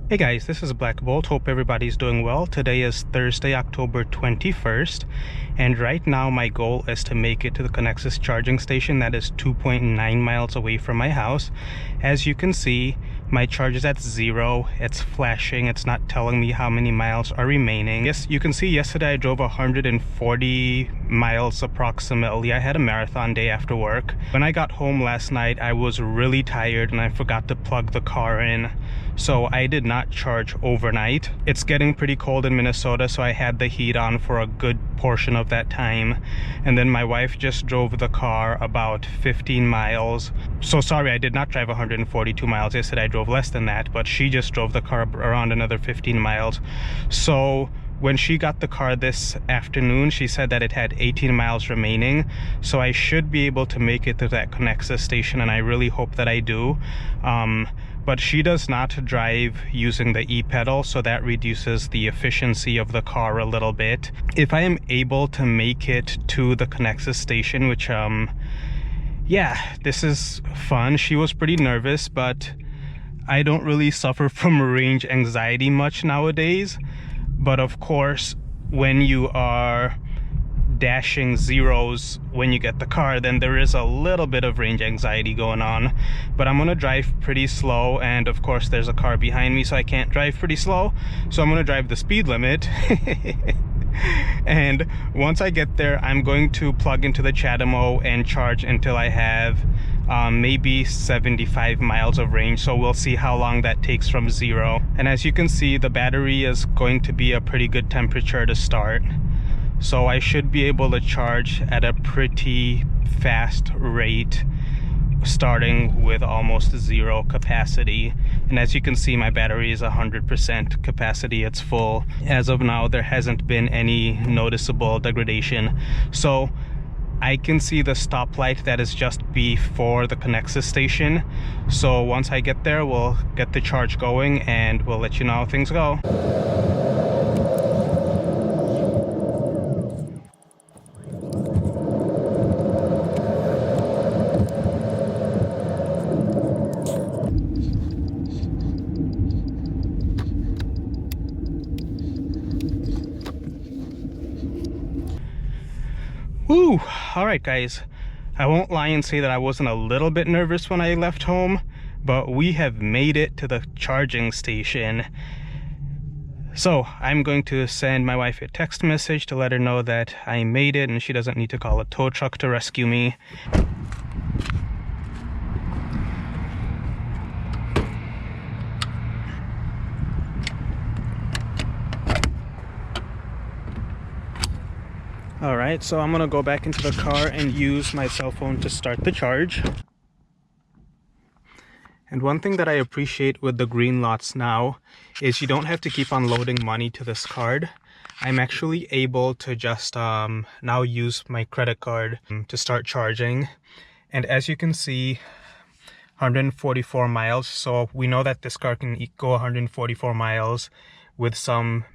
Hey guys, this is Black Bolt. Hope everybody's doing well. Today is Thursday, October 21st, and right now my goal is to make it to the Connexus charging station that is 2.9 miles away from my house. As you can see, my charge is at 0. It's flashing. It's not telling me how many miles are remaining. Yes, you can see yesterday I drove 140 miles approximately. I had a marathon day after work. When I got home last night, I was really tired and I forgot to plug the car in. So I did not charge overnight. It's getting pretty cold in Minnesota, so I had the heat on for a good portion of that time. And then my wife just drove the car about 15 miles. So sorry, I did not drive 142 miles. I said I drove less than that, but she just drove the car around another 15 miles. So when she got the car this afternoon, she said that it had 18 miles remaining. So I should be able to make it to that Connexus station, and I really hope that I do. But she does not drive using the e-pedal, so that reduces the efficiency of the car a little bit. If I am able to make it to the Connexus station, which yeah, this is fun. She was pretty nervous, but I don't really suffer from range anxiety much nowadays. But of course, when you are dashing zeros when you get the car, then there is a little bit of range anxiety going on. But I'm gonna drive pretty slow, and of course there's a car behind me, so I can't drive pretty slow, so I'm gonna drive the speed limit. And once I get there, I'm going to plug into the ChaDeMo and charge until I have maybe 75 miles of range. So we'll see how long that takes from 0. And as you can see, the battery is going to be a pretty good temperature to start. So I should be able to charge at a pretty fast rate, starting with almost 0 capacity. And as you can see, my battery is 100% capacity. It's full. As of now, there hasn't been any noticeable degradation. So I can see the stoplight that is just before the Connexus station. So once I get there, we'll get the charge going and we'll let you know how things go. Woo! Alright guys, I won't lie and say that I wasn't a little bit nervous when I left home, but we have made it to the charging station. So I'm going to send my wife a text message to let her know that I made it and she doesn't need to call a tow truck to rescue me. Alright, so I'm gonna go back into the car and use my cell phone to start the charge. And one thing that I appreciate with the green lots now is you don't have to keep on loading money to this card. I'm actually able to just now use my credit card to start charging. And as you can see, 144 miles. So we know that this car can go 144 miles with some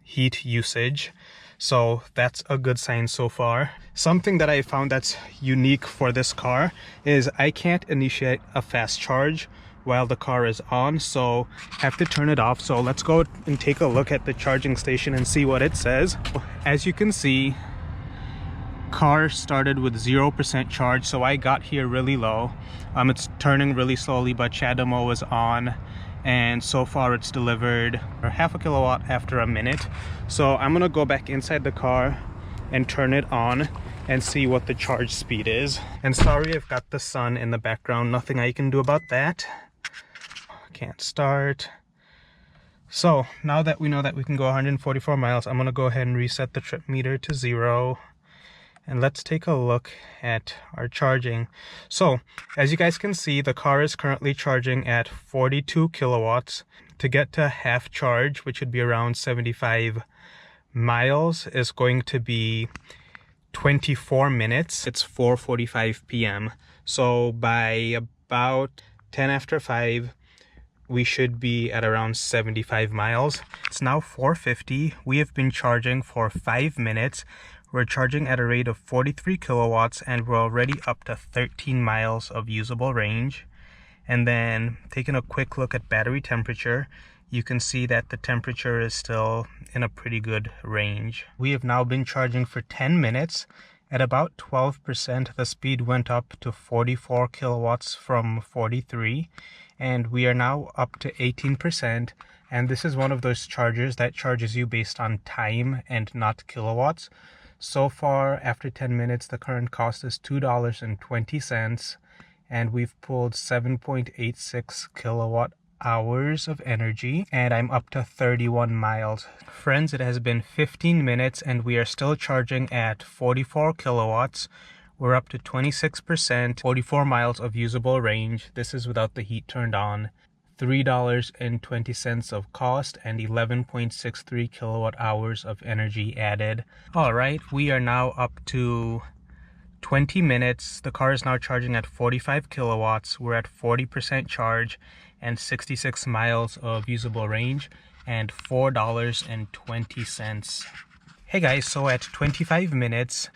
heat usage. So that's a good sign so far. Something that I found that's unique for this car is I can't initiate a fast charge while the car is on, so I have to turn it off. So let's go and take a look at the charging station and see what it says. As you can see, car started with 0% charge, so I got here really low. It's turning really slowly, but ChaDeMo is on, and so far it's delivered half a kilowatt after a minute. So I'm gonna go back inside the car and turn it on and see what the charge speed is. And sorry, I've got the sun in the background, nothing I can do about that. Can't start. So now that we know that we can go 144 miles, I'm gonna go ahead and reset the trip meter to 0. And let's take a look at our charging. So as you guys can see, the car is currently charging at 42 kilowatts. To get to half charge, which would be around 75 miles, is going to be 24 minutes. It's 4:45 p.m. So by about 10 after 5, we should be at around 75 miles. It's now 4:50. We have been charging for 5 minutes. We're charging at a rate of 43 kilowatts and we're already up to 13 miles of usable range. And then taking a quick look at battery temperature, you can see that the temperature is still in a pretty good range. We have now been charging for 10 minutes. At about 12%, the speed went up to 44 kilowatts from 43, and we are now up to 18%. And this is one of those chargers that charges you based on time and not kilowatts. So far, after 10 minutes, the current cost is $2.20, and we've pulled 7.86 kilowatt hours of energy, and I'm up to 31 miles. Friends, it has been 15 minutes and we are still charging at 44 kilowatts. We're up to 26%, 44 miles of usable range. This is without the heat turned on. $3.20 of cost and 11.63 kilowatt hours of energy added. All right, we are now up to 20 minutes. The car is now charging at 45 kilowatts. We're at 40% charge and 66 miles of usable range and $4.20. Hey guys, so at 25 minutes,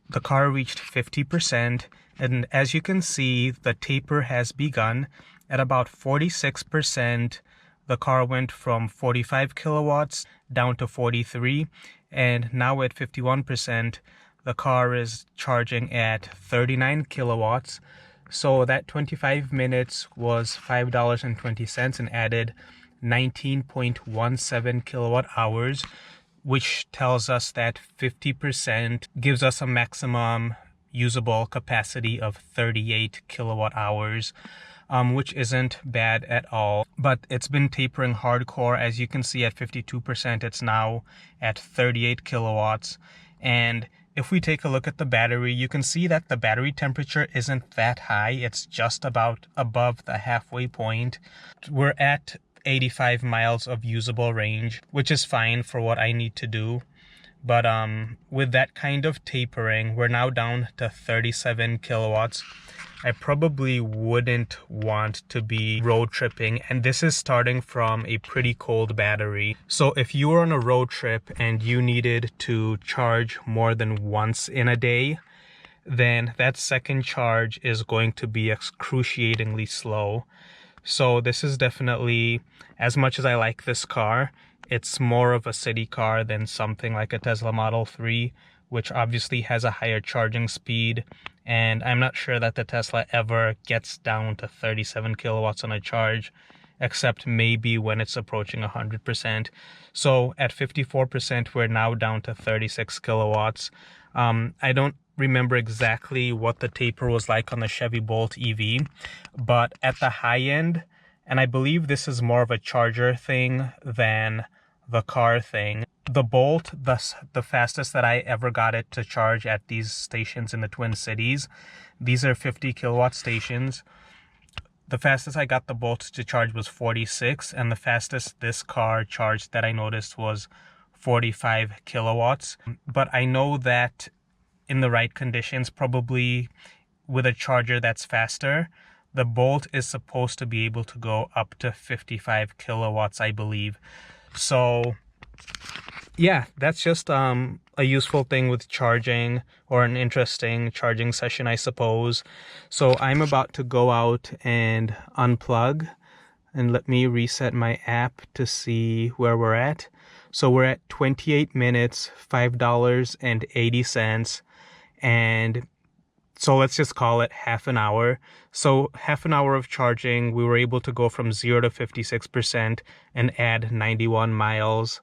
the car reached 50%, and as you can see, the taper has begun. At about 46%, the car went from 45 kilowatts down to 43, and now at 51%, the car is charging at 39 kilowatts. So that 25 minutes was $5.20 and added 19.17 kilowatt hours, which tells us that 50% gives us a maximum usable capacity of 38 kilowatt hours, which isn't bad at all. But it's been tapering hardcore. As you can see, at 52%, it's now at 38 kilowatts. And if we take a look at the battery, you can see that the battery temperature isn't that high. It's just about above the halfway point. We're at 85 miles of usable range, which is fine for what I need to do. But with that kind of tapering, we're now down to 37 kilowatts. I probably wouldn't want to be road tripping, and this is starting from a pretty cold battery. So if you were on a road trip and you needed to charge more than once in a day, then that second charge is going to be excruciatingly slow. So this is definitely, as much as I like this car, it's more of a city car than something like a Tesla Model 3, which obviously has a higher charging speed. And I'm not sure that the Tesla ever gets down to 37 kilowatts on a charge, except maybe when it's approaching 100%. So at 54%, we're now down to 36 kilowatts. I don't remember exactly what the taper was like on the Chevy Bolt EV, but at the high end, and I believe this is more of a charger thing than the car thing, the Bolt, the fastest that I ever got it to charge at these stations in the Twin Cities, these are 50 kilowatt stations. The fastest I got the Bolt to charge was 46, and the fastest this car charged that I noticed was 45 kilowatts. But I know that in the right conditions, probably with a charger that's faster, the Bolt is supposed to be able to go up to 55 kilowatts, I believe. So yeah, that's just a useful thing with charging, or an interesting charging session, I suppose. So I'm about to go out and unplug, and let me reset my app to see where we're at. So we're at 28 minutes, $5.80, and so let's just call it half an hour. So half an hour of charging, we were able to go from 0 to 56% and add 91 miles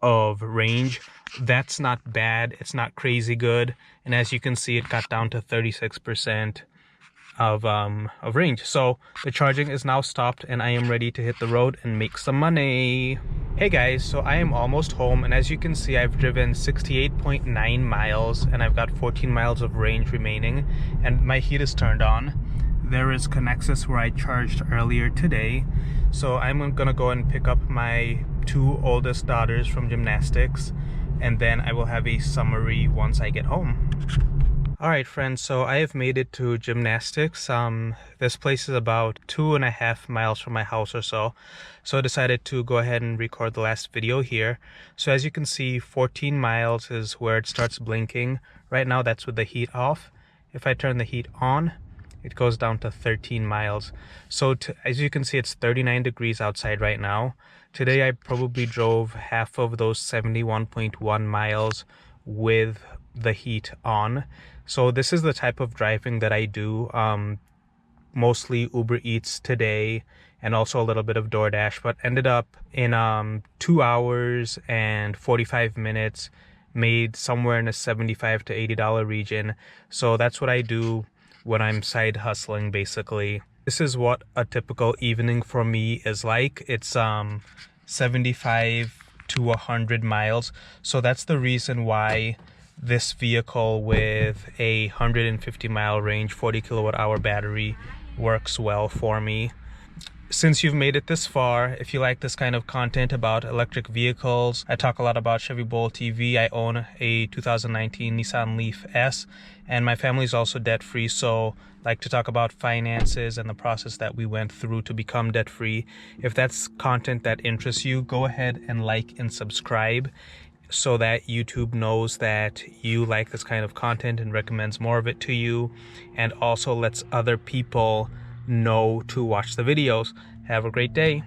of range. That's not bad. It's not crazy good. And as you can see, it got down to 36% of range. So the charging is now stopped and I am ready to hit the road and make some money. Hey guys, so I am almost home, and as you can see, I've driven 68.9 miles and I've got 14 miles of range remaining, and my heat is turned on. There is Connexus where I charged earlier today. So I'm gonna go and pick up my 2 oldest daughters from gymnastics, and then I will have a summary once I get home. Alright friends, so I have made it to gymnastics. This place is about 2.5 miles from my house or so. So I decided to go ahead and record the last video here. So as you can see, 14 miles is where it starts blinking. Right now that's with the heat off. If I turn the heat on, it goes down to 13 miles. So as you can see, it's 39 degrees outside right now. Today I probably drove half of those 71.1 miles with the heat on. So this is the type of driving that I do. Mostly Uber Eats today, and also a little bit of DoorDash, but ended up in 2 hours and 45 minutes, made somewhere in a $75 to $80 region. So that's what I do when I'm side hustling, basically. This is what a typical evening for me is like. It's 75 to 100 miles. So that's the reason why this vehicle with a 150 mile range, 40 kilowatt hour battery works well for me. Since you've made it this far, if you like this kind of content about electric vehicles, I talk a lot about Chevy Bowl TV. I own a 2019 Nissan LEAF S, and my family is also debt-free, so I like to talk about finances and the process that we went through to become debt-free. If that's content that interests you, go ahead and like and subscribe so that YouTube knows that you like this kind of content and recommends more of it to you, and also lets other people know to watch the videos. Have a great day.